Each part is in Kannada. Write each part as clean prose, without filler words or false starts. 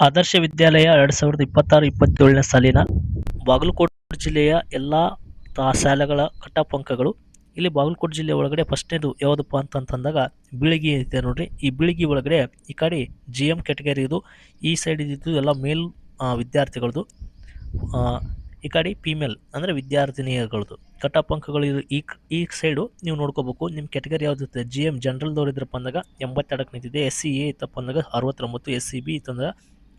ಆದರ್ಶ ವಿದ್ಯಾಲಯ 2026-27ನೇ ಸಾಲಿನ ಬಾಗಲಕೋಟೆ ಜಿಲ್ಲೆಯ ಎಲ್ಲ ಶಾಲೆಗಳ ಕಟಾಪ್ ಅಂಕಗಳು. ಇಲ್ಲಿ ಬಾಗಲಕೋಟೆ ಜಿಲ್ಲೆ ಒಳಗಡೆ ಫಸ್ಟ್ನೇದು ಯಾವುದಪ್ಪ ಅಂತಂದಾಗ ಬೀಳಗಿ ಇದೆ ನೋಡ್ರಿ. ಈ ಬೀಳಗಿ ಒಳಗಡೆ ಈ ಕಡೆ GM ಕ್ಯಾಟಗರಿ ಇದು, ಈ ಸೈಡ್ ಇದ್ದು ಎಲ್ಲ ಮೇಲ್ ವಿದ್ಯಾರ್ಥಿಗಳದು, ಈ ಕಡೆ ಫೀಮೇಲ್ ಅಂದರೆ ವಿದ್ಯಾರ್ಥಿನಿಯಗಳದು ಕಟಾಪ್ ಅಂಕಗಳು. ಈ ಸೈಡು ನೀವು ನೋಡ್ಕೋಬೇಕು. ನಿಮ್ಮ ಕ್ಯಾಟಗರಿ ಯಾವ್ದು ಇರುತ್ತೆ, GM ಜನರಲ್ದವ್ರು ಇದ್ರಪ್ಪ ಅಂದಾಗ 82ಕ್ಕೆ ನಿಂತಿದೆ. SCA ಇತ್ತಪ್ಪ ಅಂದಾಗ 69, SCB ಇತ್ತಂದ್ರೆ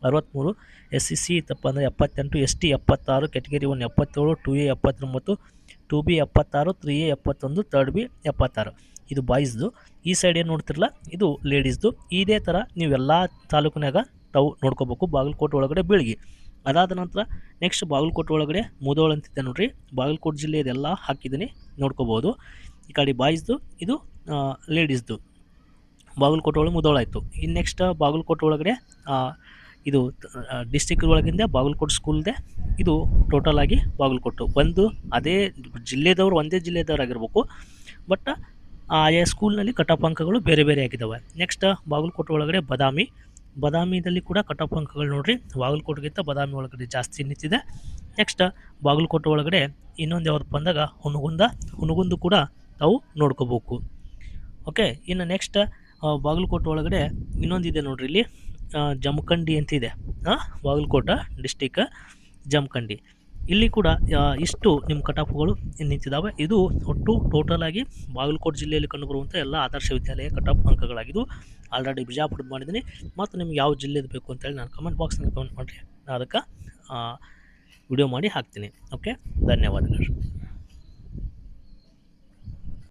63, SCC ಇತ್ತಪ್ಪ ಅಂದರೆ 78, ST 76, category 1 77, 2A 79, 2B 76, 3A 71, 3B 76. ಇದು ಬಾಯ್ಸ್ದು. ಈ ಸೈಡ್ ಏನು ನೋಡ್ತಿರಲ್ಲ ಇದು ಲೇಡೀಸ್ದು. ಇದೇ ಥರ ನೀವೆಲ್ಲ ತಾಲೂಕಿನಾಗ ತಾವು ನೋಡ್ಕೋಬೇಕು. ಬಾಗಲಕೋಟೆ ಒಳಗಡೆ ಬೀಳಗಿ, ಅದಾದ ನಂತರ ನೆಕ್ಸ್ಟ್ ಬಾಗಲಕೋಟೆ ಒಳಗಡೆ ಮುಧೋಳ ಅಂತಿದೆ ನೋಡ್ರಿ. ಬಾಗಲಕೋಟೆ ಜಿಲ್ಲೆಯದೆಲ್ಲ ಹಾಕಿದ್ದೀನಿ, ನೋಡ್ಕೋಬೋದು. ಈ ಕಡೆ ಬಾಯ್ಸ್ದು, ಇದು ಲೇಡೀಸ್ದು. ಬಾಗಲಕೋಟೆ ಒಳಗೆ ಮುಧೋಳ ಆಯಿತು. ಇನ್ನು ನೆಕ್ಸ್ಟ್ ಬಾಗಲಕೋಟೆ ಒಳಗಡೆ ಇದು ಡಿಸ್ಟಿಕ್ ಒಳಗಿಂದ ಬಾಗಲಕೋಟೆ ಸ್ಕೂಲ್ದೆ. ಇದು ಟೋಟಲ್ ಆಗಿ ಬಾಗಲಕೋಟೆ ಒಂದು ಅದೇ ಜಿಲ್ಲೆದವರು, ಒಂದೇ ಜಿಲ್ಲೆದವ್ರಾಗಿರ್ಬೇಕು, ಬಟ್ ಆಯಾ ಸ್ಕೂಲ್ನಲ್ಲಿ ಕಟಾಪ್ ಅಂಕಗಳು ಬೇರೆ ಬೇರೆ ಆಗಿದ್ದಾವೆ. ನೆಕ್ಸ್ಟ್ ಬಾಗಲಕೋಟೆ ಒಳಗಡೆ ಬದಾಮಿದಲ್ಲಿ ಕೂಡ ಕಟಾಪ್ ಅಂಕಗಳು ನೋಡ್ರಿ, ಬಾಗಲಕೋಟೆಗಿಂತ ಬದಾಮಿ ಒಳಗಡೆ ಜಾಸ್ತಿ ನಿಂತಿದೆ. ನೆಕ್ಸ್ಟ್ ಬಾಗಲಕೋಟೆ ಒಳಗಡೆ ಇನ್ನೊಂದು ಯಾವುದಪ್ಪ ಅಂದಾಗ ಹುನಗುಂದ ಕೂಡ ತಾವು ನೋಡ್ಕೋಬೇಕು. ಓಕೆ, ಇನ್ನು ನೆಕ್ಸ್ಟ್ ಬಾಗಲಕೋಟೆ ಒಳಗಡೆ ಇನ್ನೊಂದಿದೆ ನೋಡ್ರಿ, ಇಲ್ಲಿ ಜಮಖಂಡಿ ಅಂತಿದೆ. ಬಾಗಲಕೋಟೆ ಡಿಸ್ಟಿಕ್ ಜಮಖಂಡಿ, ಇಲ್ಲಿ ಕೂಡ ಇಷ್ಟು ನಿಮ್ಮ ಕಟಾಪ್ಗಳು ನಿಂತಿದ್ದಾವೆ. ಇದು ಒಟ್ಟು ಟೋಟಲ್ ಆಗಿ ಬಾಗಲಕೋಟೆ ಜಿಲ್ಲೆಯಲ್ಲಿ ಕಂಡುಬರುವಂಥ ಎಲ್ಲ ಆದರ್ಶ ವಿದ್ಯಾಲಯ ಕಟಾಪ್ ಅಂಕಗಳಾಗಿದ್ದು. ಆಲ್ರೆಡಿ ಬಿಜಾಪುರದ ಮಾಡಿದ್ದೀನಿ, ಮತ್ತು ನಿಮ್ಗೆ ಯಾವ ಜಿಲ್ಲೆದು ಬೇಕು ಅಂತೇಳಿ ನಾನು ಕಮೆಂಟ್ ಬಾಕ್ಸ್ನಲ್ಲಿ ಕಮೆಂಟ್ ಮಾಡಿರಿ, ನಾನು ಅದಕ್ಕೆ ವಿಡಿಯೋ ಮಾಡಿ ಹಾಕ್ತೀನಿ. ಓಕೆ, ಧನ್ಯವಾದಗಳು.